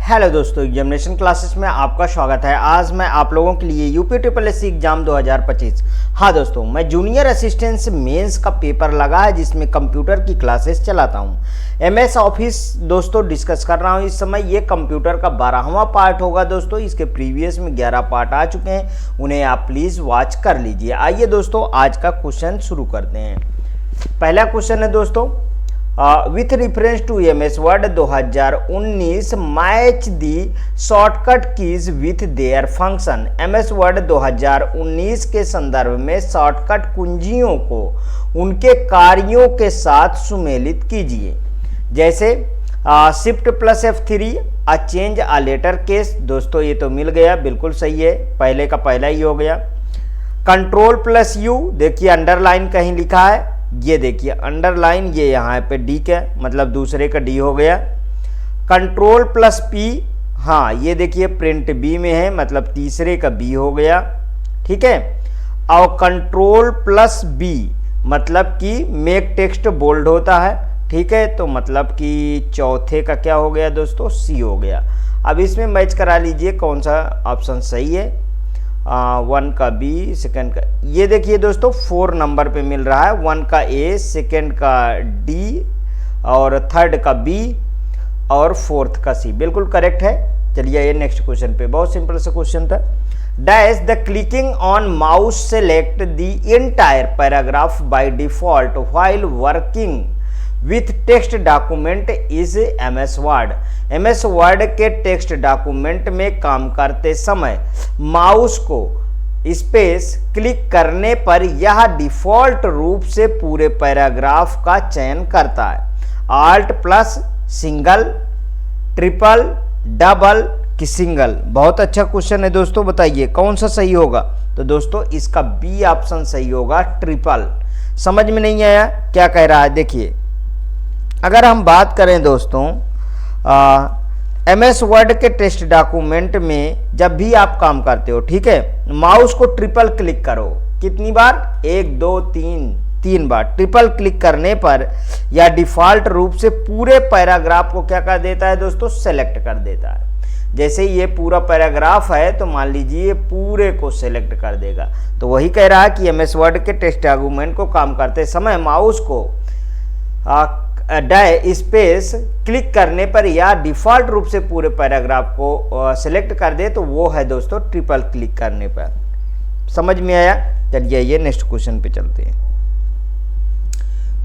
Hello दोस्तों, examination classes में आपका स्वागत है। आज मैं आप लोगों के लिए यूपी ट्रिपल एससी एग्जाम 2025। हाँ दोस्तों, मैं जूनियर असिस्टेंट मेंस का पेपर लगा है जिसमें कंप्यूटर की क्लासेस चलाता हूँ। एमएस ऑफिस दोस्तों डिस्कस कर रहा हूँ इस समय। ये कंप्यूटर का 12वां पार्ट होगा दोस्तों। इसके प्रीवियस में 11 पार्ट आ चुके हैं, उन्हें आप प्लीज़ वॉच कर लीजिए। आइए दोस्तों, आज का क्वेश्चन शुरू करते हैं। पहला क्वेश्चन है दोस्तों, with reference to MS Word 2019 match the shortcut keys with their function. MS Word 2019 के संदर्भ में शॉर्टकट कुंजियों को उनके कार्यों के साथ सुमेलित कीजिए। जैसे shift plus F3, a change a letter case. दोस्तों ये तो मिल गया, बिल्कुल सही है, पहले का पहला ही हो गया। कंट्रोल प्लस U, देखिए अंडरलाइन कहीं लिखा है, ये देखिए अंडरलाइन, ये यहाँ पे डी का मतलब दूसरे का डी हो गया। कंट्रोल प्लस P, हाँ ये देखिए प्रिंट बी में है मतलब तीसरे का बी हो गया, ठीक है। और कंट्रोल प्लस B मतलब कि मेक टेक्स्ट बोल्ड होता है, ठीक है, तो मतलब कि चौथे का क्या हो गया दोस्तों, C हो गया। अब इसमें मैच करा लीजिए कौन सा ऑप्शन सही है। 1 का बी, सेकंड का, ये देखिए दोस्तों 4 नंबर पे मिल रहा है। 1 का ए, सेकंड का डी और थर्ड का बी और फोर्थ का सी, बिल्कुल करेक्ट है। चलिए ये नेक्स्ट क्वेश्चन पे, बहुत सिंपल सा क्वेश्चन था। Dash the clicking on mouse select the entire paragraph by default while working with text document is MS word. MS word के टेक्स्ट डॉक्यूमेंट में काम करते समय माउस को स्पेस क्लिक करने पर यह डिफॉल्ट रूप से पूरे पैराग्राफ का चयन करता है। Alt plus single, triple, double कि सिंगल। बहुत अच्छा क्वेश्चन है दोस्तों, बताइए कौन सा सही होगा। तो दोस्तों इसका बी ऑप्शन सही होगा, ट्रिपल। समझ में नहीं आया क्या कह रहा है, देखिए अगर हम बात करें दोस्तों एमएस वर्ड के टेक्स्ट डॉक्यूमेंट में जब भी आप काम करते हो, ठीक है, माउस को ट्रिपल क्लिक करो। कितनी बार? 1 2 3 बार। ट्रिपल क्लिक करने पर या डिफॉल्ट रूप से पूरे पैराग्राफ को क्या कर देता है दोस्तों, सेलेक्ट कर देता है। जैसे ये पूरा पैराग्राफ है तो मान लीजिए पूरे को सेलेक्ट कर देगा। तो वही कह रहा है कि एमएस वर्ड के टेक्स्ट डॉक्यूमेंट को काम करते समय माउस को स्पेस क्लिक करने पर या डिफॉल्ट रूप से पूरे पैराग्राफ को सिलेक्ट कर दे तो वो है दोस्तों ट्रिपल क्लिक करने पर। समझ में आया? चलिए ये नेक्स्ट क्वेश्चन पे चलते हैं।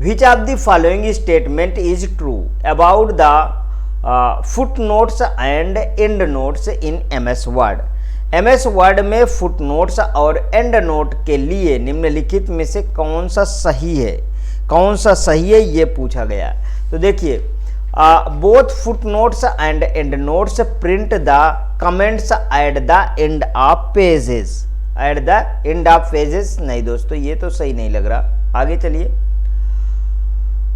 विच of the following statement is true about the foot notes and and notes in MS word. MS word में फुट नोट्स और एंड नोट के लिए निम्नलिखित में से कौन सा सही है, कौन सा सही है ये पूछा गया। तो देखिए both foot notes and and notes print the comments eight the end of pages. Eight the end of pages नहीं दोस्तों, ये तो सही नहीं लग रहा। आगे चलिए।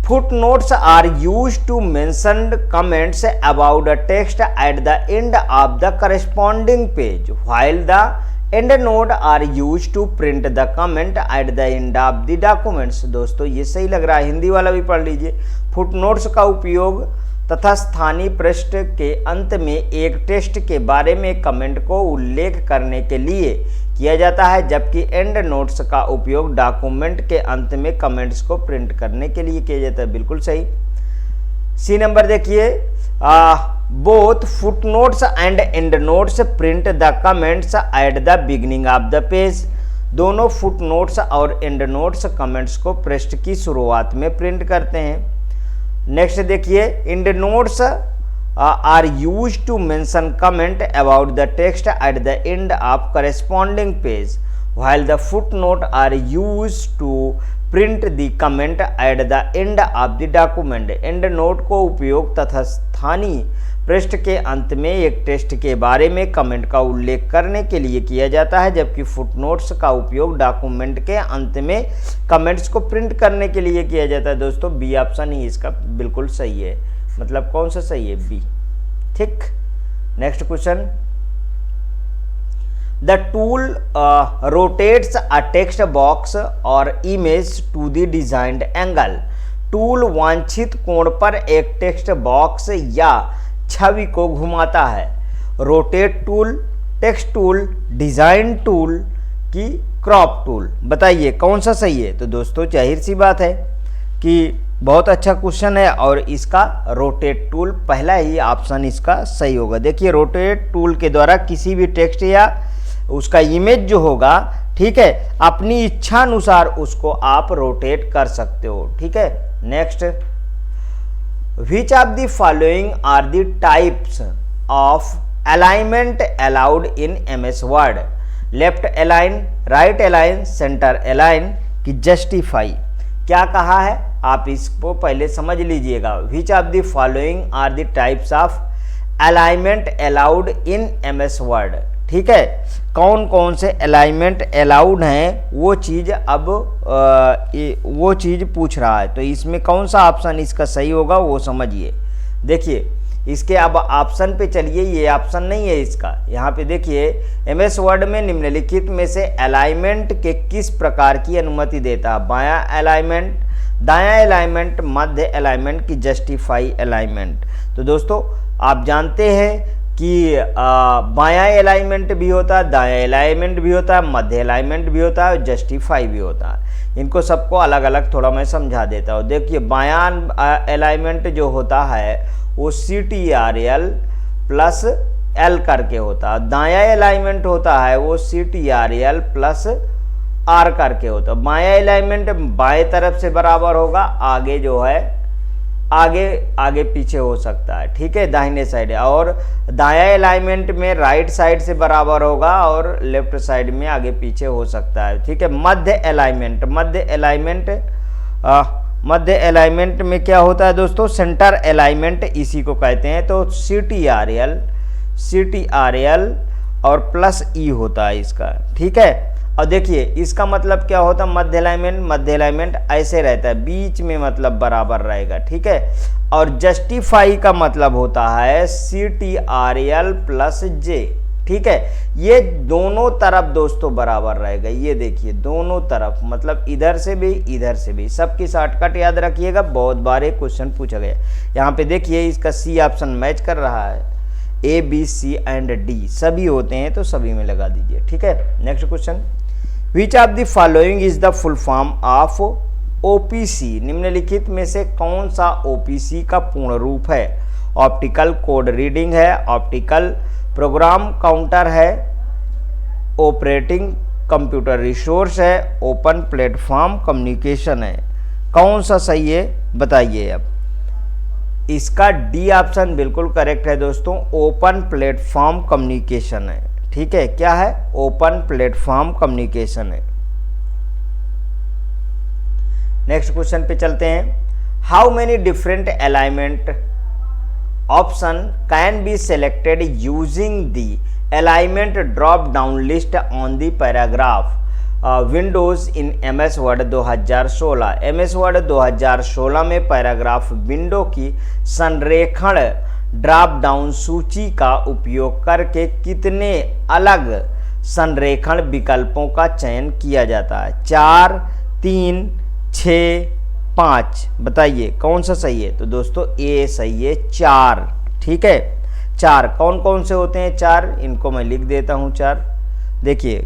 Footnotes are use to mention comments about the text at the end of the corresponding page while the endnote are use to print the comment at the end of the documents. दोस्तों ये सही लग रहा है, हिंदी वाला भी पढ़ लीजिए। फुट नोट्स का उपयोग तथा स्थानीय पृष्ठ के अंत में एक टेक्स्ट के बारे में कमेंट को उल्लेख करने के लिए किया जाता है, जबकि एंड नोट्स का उपयोग डॉक्यूमेंट के अंत में कमेंट्स को प्रिंट करने के लिए किया जाता है। बिल्कुल सही। सी नंबर देखिए, both foot notes and and notes print the comments at the beginning of the page. दोनों फुट नोट्स और एंड नोट्स कमेंट्स को पृष्ठ की शुरुआत में प्रिंट करते हैं। नेक्स्ट देखिए, endnotes are use to mention comment about the text at the end of corresponding page while the footnote are use to print the comment at the end of the document. Endnote को उपयोग तथा स्थानीय पृष्ठ के अंत में एक text के बारे में कमेंट का उल्लेख करने के लिए किया जाता है, जबकि फुटनोट्स का उपयोग डॉक्यूमेंट के अंत में कमेंट्स को प्रिंट करने के लिए किया जाता है। दोस्तों बी ऑप्शन ही इसका बिल्कुल सही है, मतलब कौन सा सही है, बी। ठीक, next question. The tool rotates a text box or image to the designed angle. Tool वांछित कोण पर एक टेक्स्ट बॉक्स या छवि को घुमाता है? Rotate tool, text tool, design tool कि क्रॉप टूल? बताइए कौन सा सही है। तो दोस्तों जाहिर सी बात है कि बहुत अच्छा क्वेश्चन है और इसका रोटेट टूल पहला ही ऑप्शन इसका सही होगा। देखिए रोटेट टूल के द्वारा किसी भी टेक्स्ट या उसका इमेज जो होगा, ठीक है, अपनी इच्छा अनुसार उसको आप रोटेट कर सकते हो। ठीक है, next, which of the following are the types of alignment allowed in MS Word? Left align, right align, centre align कि जस्टिफाई? क्या कहा है आप इसको पहले समझ लीजिएगा। Which of the following are the types of alignment allowed in MS Word? ठीक है, कौन कौन से अलाइनमेंट अलाउड हैं वो चीज़ अब वो चीज़ पूछ रहा है। तो इसमें कौन सा ऑप्शन इसका सही होगा वो समझिए। देखिए इसके अब ऑप्शन पे चलिए, ये ऑप्शन नहीं है इसका। यहाँ पे देखिए एमएस वर्ड में निम्नलिखित में से अलाइनमेंट के किस प्रकार की अनुमति देता है? बायां अलाइनमेंट, दायां अलाइनमेंट, मध्य अलाइनमेंट की जस्टिफाई अलाइनमेंट? तो दोस्तों आप जानते हैं कि बायां अलाइनमेंट भी होता है, दायां अलाइनमेंट भी होता है, मध्य अलाइनमेंट भी होता है और जस्टिफाई भी होता है। इनको सबको अलग अलग थोड़ा मैं समझा देता हूँ। देखिए बायां अलाइनमेंट जो होता है वो CTRL प्लस L करके होता है। दायां अलाइनमेंट होता है वो CTRL प्लस R करके होता है। बायां अलाइनमेंट बाएं तरफ से बराबर होगा, आगे जो है आगे पीछे हो सकता है, ठीक है, दाहिने साइड। और दायां अलाइनमेंट में राइट साइड से बराबर होगा और लेफ्ट साइड में आगे पीछे हो सकता है, ठीक है। मध्य अलाइनमेंट में क्या होता है दोस्तों? सेंटर अलाइनमेंट इसी को कहते हैं। तो CTRL और प्लस E होता है इसका, ठीक है। और देखिए इसका मतलब क्या होता है? मध्य अलाइनमेंट ऐसे रहता है, बीच में मतलब बराबर रहेगा, ठीक है। और जस्टिफाई का मतलब होता है CTRL प्लस J, ठीक है। ये दोनों तरफ दोस्तों बराबर रहेगा। ये देखिए दोनों तरफ मतलब इधर से भी इधर से भी। सबकी शॉर्टकट याद रखिएगा, बहुत बार एक क्वेश्चन पूछा गया। यहाँ पे देखिए इसका C ऑप्शन मैच कर रहा है, A, B, C and D सभी होते हैं, तो सभी में लगा दीजिए, ठीक है। Next question, which of the following is the full form of OPC? निम्नलिखित में से कौन सा OPC का पूर्ण रूप है? ऑप्टिकल कोड रीडिंग है, ऑप्टिकल प्रोग्राम काउंटर है, ऑपरेटिंग कंप्यूटर रिसोर्स है, ओपन प्लेटफॉर्म कम्युनिकेशन है? कौन सा सही है बताइए। अब इसका D ऑप्शन बिल्कुल करेक्ट है दोस्तों, ओपन प्लेटफॉर्म कम्युनिकेशन है, ठीक है। क्या है? ओपन प्लेटफॉर्म कम्युनिकेशन है। नेक्स्ट क्वेश्चन पे चलते हैं। How many different alignment option can be selected using the alignment drop down list on the paragraph Windows in MS word 2016? MS word 2016 में पैराग्राफ विंडो की संरेखण ड्रॉप डाउन सूची का उपयोग करके कितने अलग संरेखण विकल्पों का चयन किया जाता है? 4, 3, 6, 5? बताइए कौन सा सही है। तो दोस्तों A सही है, 4, ठीक है। 4 कौन कौन से होते हैं? 4 इनको मैं लिख देता हूँ। 4 देखिए,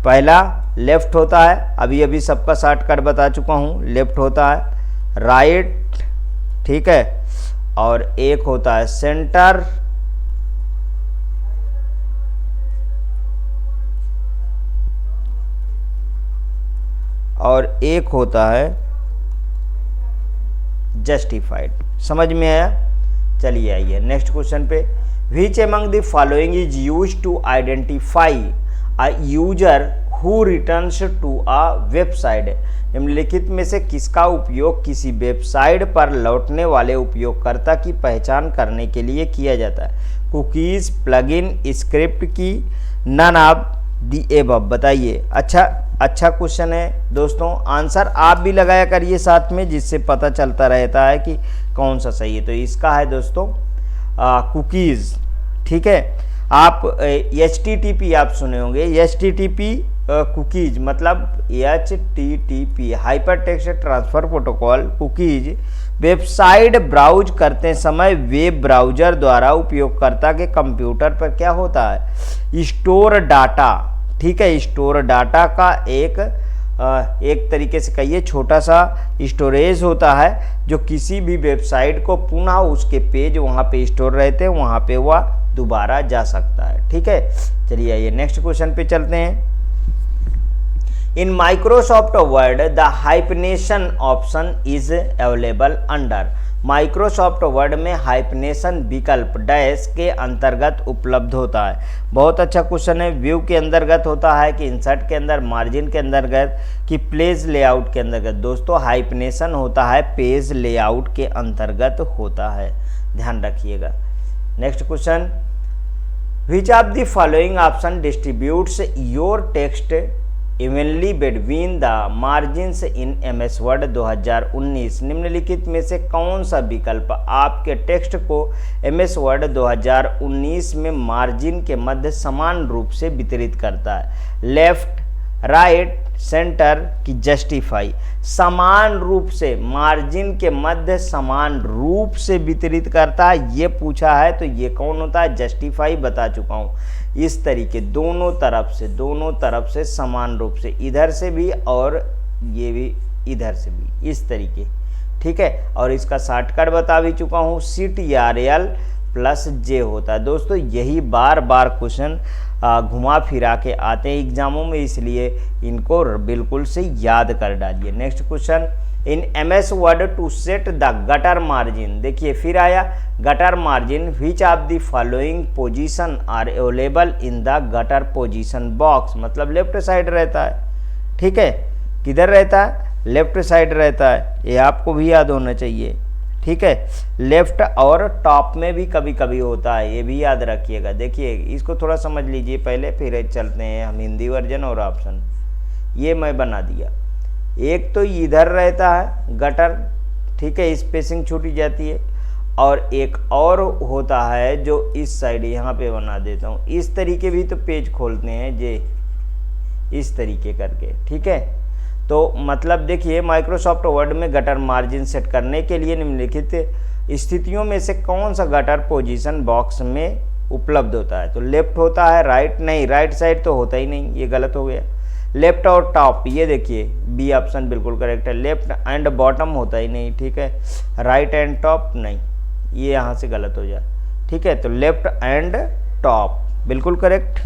पहला लेफ्ट होता है, अभी सबका शॉर्टकट बता चुका हूँ। लेफ्ट होता है, राइट, ठीक है, और एक होता है सेंटर, और एक होता है जस्टिफाइड। समझ में आया? चलिए आइए नेक्स्ट क्वेश्चन पे। Which among the following is used to identify a user who returns to a website? निम्नलिखित में से किसका उपयोग किसी वेबसाइट पर लौटने वाले उपयोगकर्ता की पहचान करने के लिए किया जाता है? कुकीज, प्लगइन, स्क्रिप्ट की, नन ऑफ द एबव? बताइए। अच्छा क्वेश्चन है दोस्तों, आंसर आप भी लगाया करिए साथ में, जिससे पता चलता रहता है कि कौन सा सही है। तो इसका है दोस्तों कुकीज़, ठीक है। आप HTTP आप सुने होंगे, HTTP कुकीज मतलब HTTP hypertext transfer protocol cookies website browse करते समय वेब ब्राउजर द्वारा उपयोगकर्ता के कंप्यूटर पर क्या होता है, स्टोर डाटा। ठीक है, स्टोर डाटा का एक तरीके से कहिए छोटा सा स्टोरेज होता है, जो किसी भी वेबसाइट को पुनः उसके पेज वहाँ पे स्टोर रहते हैं, वहाँ पे वह दोबारा जा सकता है। ठीक है, चलिए आइए नेक्स्ट क्वेश्चन पे चलते हैं। In Microsoft Word the hyphenation option is available under. Microsoft Word में हाइफनेशन विकल्प डैश के अंतर्गत उपलब्ध होता है। बहुत अच्छा क्वेश्चन है। व्यू के अंतर्गत होता है कि इंसर्ट के अंदर, मार्जिन के अंतर्गत कि पेज लेआउट के अंतर्गत। दोस्तों हाइफनेशन होता है पेज लेआउट के अंतर्गत होता है, ध्यान रखिएगा। Next question, which of the following option distributes your text evenly between the margins in MS word 2019। निम्नलिखित में से कौन सा विकल्प आपके टेक्स्ट को MS वर्ड 2019 में मार्जिन के मध्य समान रूप से वितरित करता है? लेफ्ट, राइट, सेंटर की जस्टिफाई। समान रूप से, मार्जिन के मध्य समान रूप से वितरित करता है, ये पूछा है, तो ये कौन होता है? जस्टिफाई बता चुका हूँ। इस तरीके दोनों तरफ से समान रूप से, इधर से भी और ये भी इधर से भी, इस तरीके। ठीक है, और इसका शॉर्टकट बता भी चुका हूँ, CTRL+J होता है। दोस्तों यही बार बार क्वेश्चन घुमा फिरा के आते हैं एग्जामों में, इसलिए इनको बिल्कुल से याद कर डालिए। Next question, in MS word to set the gutter margin. देखिए फिर आया gutter margin, which of the following position are available in the gutter position box. मतलब लेफ्ट साइड रहता है। ठीक है, किधर रहता है? लेफ्ट साइड रहता है, ये आपको भी याद होना चाहिए। ठीक है, लेफ्ट और टॉप में भी कभी कभी होता है, ये भी याद रखिएगा। देखिए इसको थोड़ा समझ लीजिए पहले, फिर चलते हैं हम हिंदी वर्जन और ऑप्शन। ये मैं बना दिया, एक तो इधर रहता है गटर, ठीक है, स्पेसिंग छूटी जाती है, और एक और होता है जो इस साइड, यहाँ पे बना देता हूँ। इस तरीके भी तो पेज खोलते हैं जे, इस तरीके करके। ठीक है, तो मतलब देखिए माइक्रोसॉफ्ट वर्ड में गटर मार्जिन सेट करने के लिए निम्नलिखित स्थितियों में से कौन सा गटर पोजीशन बॉक्स में उपलब्ध होता है? तो लेफ्ट होता है, राइट नहीं, राइट साइड तो होता ही नहीं, ये गलत हो गया। लेफ्ट और टॉप, ये देखिए बी ऑप्शन बिल्कुल करेक्ट है। लेफ्ट एंड बॉटम होता ही नहीं। ठीक है, राइट एंड टॉप नहीं, ये यहाँ से गलत हो जाए। ठीक है, तो लेफ्ट एंड टॉप बिल्कुल करेक्ट,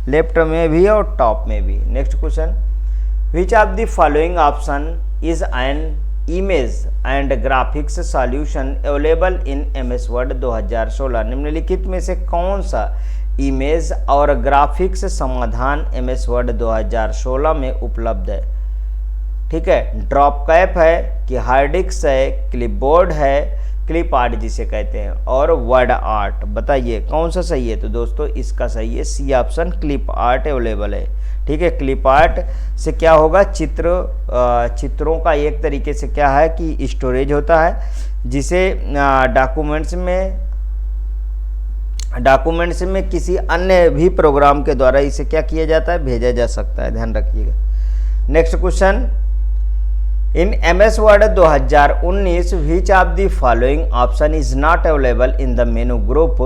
लेफ्ट में भी और टॉप में भी। Next question, which of the following option is an image and graphics solution available in MS word 2016। निम्नलिखित में से कौन सा इमेज और ग्राफिक्स समाधान MS वर्ड 2016 में उपलब्ध है? ठीक है, ड्रॉप कैप है कि हार्ड डिस्क है, क्लिपबोर्ड है, क्लिप आर्ट जिसे कहते हैं, और वर्ड आर्ट। बताइए कौन सा सही है? तो दोस्तों इसका सही है C option, clip art available है। ठीक है, क्लिप आर्ट से क्या होगा, चित्रों का एक तरीके से क्या है कि स्टोरेज होता है, जिसे डॉक्यूमेंट्स में किसी अन्य भी प्रोग्राम के द्वारा इसे क्या किया जाता है, भेजा जा सकता है, ध्यान रखिएगा। Next question, in MS word 2019 which of the following option is not available in the menu group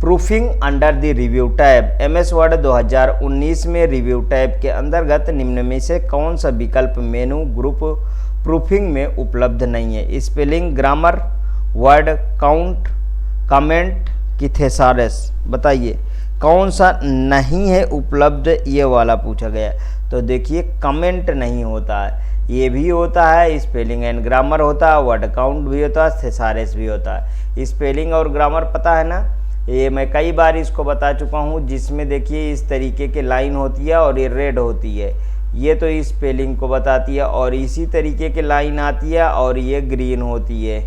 proofing under the review tab. MS word 2019 में रिव्यू टैब के अंतर्गत निम्न में से कौन सा विकल्प मेनू ग्रुप प्रूफिंग में उपलब्ध नहीं है? Spelling, grammar, word count, comment की थेसारस। बताइए कौन सा नहीं है उपलब्ध, ये वाला पूछा गया। तो देखिए कमेंट नहीं होता है, ये भी होता है, स्पेलिंग एंड ग्रामर होता है, वर्ड काउंट भी होता है, थेसारस भी होता है। स्पेलिंग और ग्रामर पता है ना, ये मैं कई बार इसको बता चुका हूँ, जिसमें देखिए इस तरीके की लाइन होती है और ये रेड होती है, ये तो स्पेलिंग को बताती है, और इसी तरीके की लाइन आती है और ये ग्रीन होती है।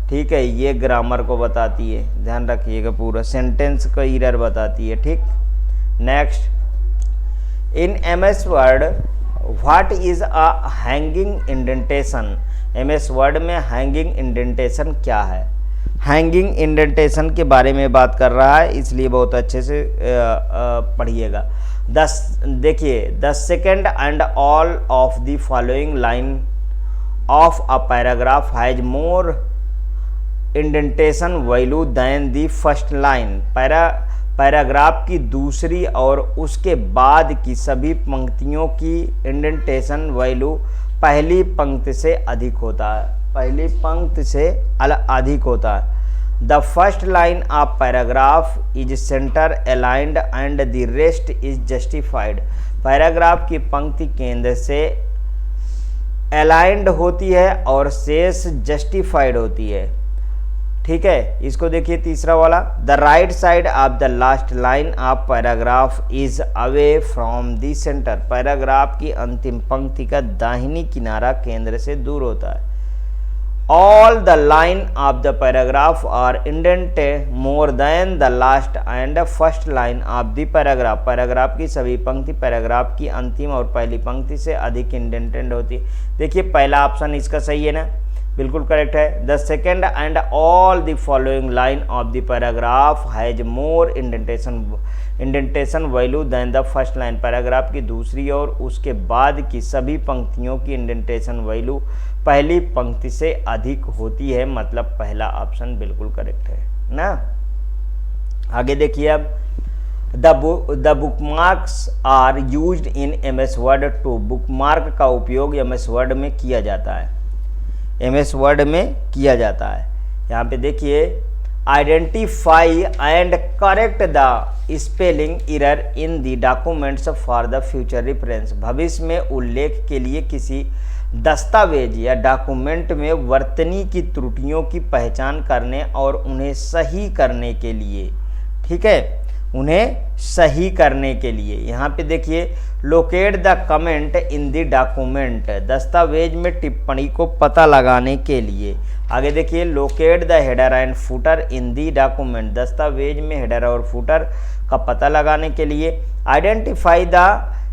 ठीक है, ये ग्रामर को बताती है, ध्यान रखिएगा, पूरा सेंटेंस का एरर बताती है। ठीक, next, in MS word what is a hanging indentation. MS word में हैंगिंग इंडेंटेशन क्या है? हैंगिंग इंडेंटेशन के बारे में बात कर रहा है, इसलिए बहुत अच्छे से पढ़िएगा। देखिए the second and all of the following line of a paragraph has more indentation value than the first line। Paragraph की दूसरी और उसके बाद की सभी पंक्तियों की इंडेंटेशन वैल्यू पहली पंक्ति से अधिक होता है, पहली पंक्ति से अधिक होता है। The first line of paragraph is centre aligned and the rest is justified. Paragraph की पंक्ति केंद्र से अलाइंड होती है और शेष जस्टिफाइड होती है। ठीक है, इसको देखिए तीसरा वाला, the right side of the last line of paragraph is away from the centre. Paragraph की अंतिम पंक्ति का दाहिनी किनारा केंद्र से दूर होता है। All the line of the paragraph are indented more than the last and first line of the paragraph. Paragraph की सभी पंक्ति पैराग्राफ की अंतिम और पहली पंक्ति से अधिक इंडेंटेड होती है। देखिए पहला ऑप्शन इसका सही है ना, बिल्कुल करेक्ट है। The second and all the following line of the paragraph has more indentation value than the first line. Paragraph की दूसरी और उसके बाद की सभी पंक्तियों की इंडेंटेशन वैल्यू पहली पंक्ति से अधिक होती है, मतलब पहला ऑप्शन बिल्कुल करेक्ट है ना। आगे देखिए अब, the bookmarks are used in MS word to. Bookmark का उपयोग MS वर्ड में किया जाता है, MS वर्ड में किया जाता है। यहाँ पे देखिए, identify and correct the spelling error in the documents for the future reference. भविष्य में उल्लेख के लिए किसी दस्तावेज या डॉक्यूमेंट में वर्तनी की त्रुटियों की पहचान करने और उन्हें सही करने के लिए, ठीक है, उन्हें सही करने के लिए। यहाँ पे देखिए, locate the comment in the document. दस्तावेज में टिप्पणी को पता लगाने के लिए। आगे देखिए, locate the header and footer in the document. दस्तावेज में हेडर और फुटर का पता लगाने के लिए। Identify the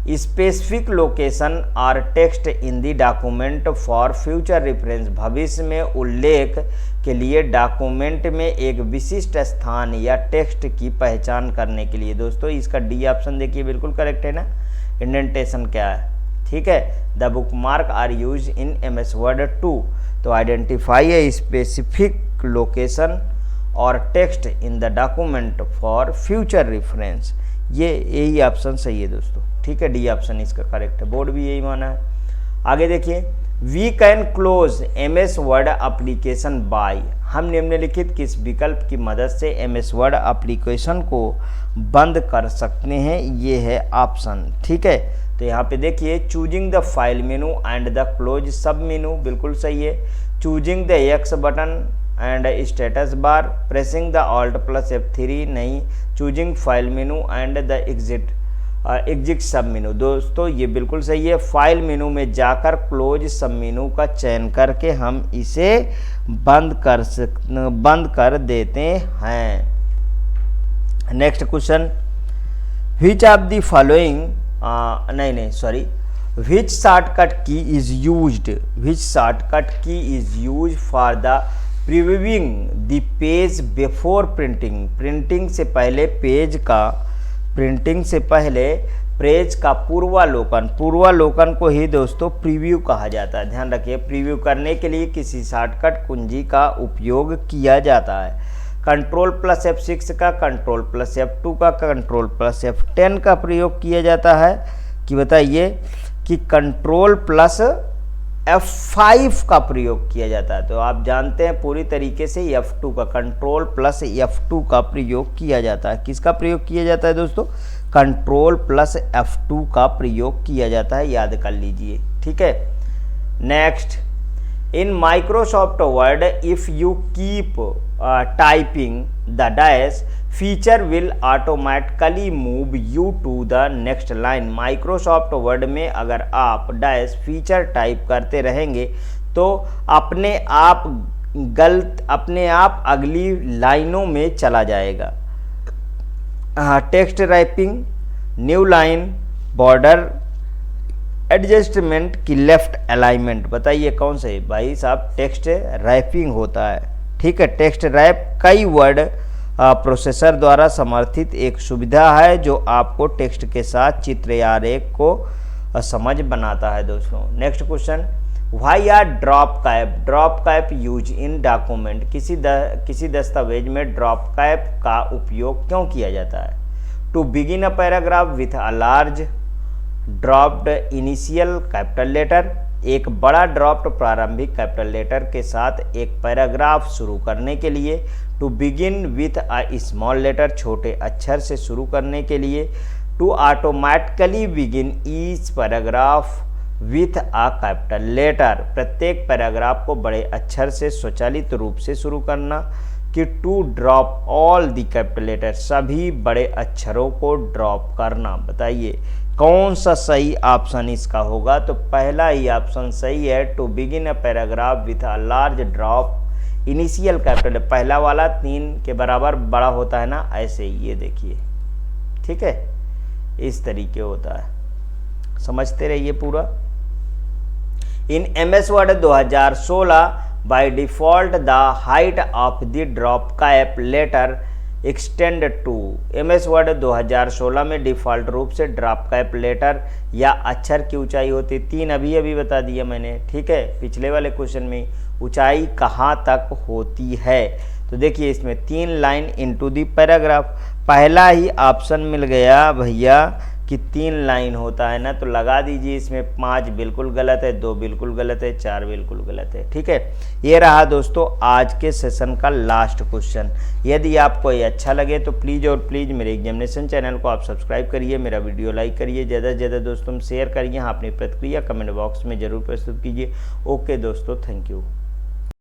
specific location or text in the document for future reference. भविष्य में उल्लेख के लिए डॉक्यूमेंट में एक विशिष्ट स्थान या टेक्स्ट की पहचान करने के लिए। दोस्तों इसका डी ऑप्शन देखिए बिल्कुल करेक्ट है ना। इंडेंटेशन क्या है, ठीक है। The bookmark are use in MS word to, to identify a specific location or text in the document for future reference. ये यही ऑप्शन सही है दोस्तों, ठीक है। डी ऑप्शन इसका करेक्ट है, बोर्ड भी यही माना है। आगे देखिए, we can close MS word application by. हम निम्नलिखित किस विकल्प की मदद से MS वर्ड एप्लीकेशन को बंद कर सकते हैं, ये है ऑप्शन, ठीक है। तो यहाँ पे देखिए, choosing the file menu and the close सब मेनू, बिल्कुल सही है। Choosing the X button and status bar, pressing the Alt+F3 नहीं। Choosing file menu and the exit सब मेनू, दोस्तों ये बिल्कुल सही है। फाइल मेनू में जाकर क्लोज सब मेनू का चयन करके हम इसे बंद कर देते हैं। Next question, which of the following which shortcut की इज यूज्ड, विच शॉर्टकट की is use for the previewing the page before printing. Printing से पहले पेज का पूर्वालोकन को ही दोस्तों प्रीव्यू कहा जाता है। ध्यान रखिए, प्रीव्यू करने के लिए किसी शॉर्टकट कुंजी का उपयोग किया जाता है। Ctrl+F6 का, Ctrl+F2 का, Ctrl+F10 का प्रयोग किया जाता है कि बताइए कि Ctrl+F5 का प्रयोग किया जाता है। तो आप जानते हैं पूरी तरीके से F2 का, Ctrl+F2 का प्रयोग किया जाता है। किसका प्रयोग किया जाता है दोस्तों? Ctrl+F2 का प्रयोग किया जाता है, याद कर लीजिए, ठीक है। Next, in Microsoft Word if you keep typing the dash feature will automatically move you to the next line. Microsoft Word में अगर आप डैश फीचर टाइप करते रहेंगे तो अपने आप अगली लाइनों में चला जाएगा। Text wrapping, new line, border adjustment की लेफ्ट अलाइनमेंट, बताइए कौन से है भाई साहब? टेक्स्ट रैपिंग होता है, ठीक है। टेक्स्ट रैप कई वर्ड प्रोसेसर द्वारा समर्थित एक सुविधा है जो आपको टेक्स्ट के साथ चित्र या आरेख को समझ बनाता है दोस्तों। Next question, why are drop cap use in document, किसी दस्तावेज में ड्रॉप कैप का उपयोग क्यों किया जाता है? To begin a paragraph with a large dropped initial capital letter, एक बड़ा ड्रॉप्ड प्रारंभिक कैपिटल लेटर के साथ एक पैराग्राफ शुरू करने के लिए। To begin with a small letter, छोटे अक्षर से शुरू करने के लिए। To automatically begin each paragraph with a capital letter, प्रत्येक पैराग्राफ को बड़े अक्षर से स्वचालित रूप से शुरू करना। कि to drop all the capital letter, सभी बड़े अक्षरों को ड्रॉप करना। बताइए कौन सा सही ऑप्शन इसका होगा? तो पहला ही ऑप्शन सही है, to begin a paragraph with a large drop initial capital. पहला वाला 3 के बराबर बड़ा होता है ना, ऐसे ही ये देखिए, ठीक है, इस तरीके होता है, समझते रहिए पूरा। In MS word 2016 by default the height of the drop cap letter extend to, MS word 2016 में डिफ़ॉल्ट रूप से ड्रॉप कैप लेटर या अक्षर की ऊंचाई होती 3, अभी बता दिया मैंने, ठीक है, पिछले वाले क्वेश्चन में ऊंचाई कहाँ तक होती है। तो देखिए इसमें 3 लाइन इनटू दी पैराग्राफ, पहला ही ऑप्शन मिल गया भैया कि 3 लाइन होता है ना, तो लगा दीजिए इसमें 5 बिल्कुल गलत है, 2 बिल्कुल गलत है, 4 बिल्कुल गलत है, ठीक है। ये रहा दोस्तों आज के सेशन का लास्ट क्वेश्चन। यदि आपको ये अच्छा लगे तो प्लीज़ और प्लीज़ मेरे एग्जामिनेशन चैनल को आप सब्सक्राइब करिए, मेरा वीडियो लाइक करिए, ज़्यादा से ज़्यादा दोस्तों में शेयर करिए, हाँ अपनी प्रतिक्रिया कमेंट बॉक्स में ज़रूर प्रस्तुत कीजिए। ओके दोस्तों, थैंक यू।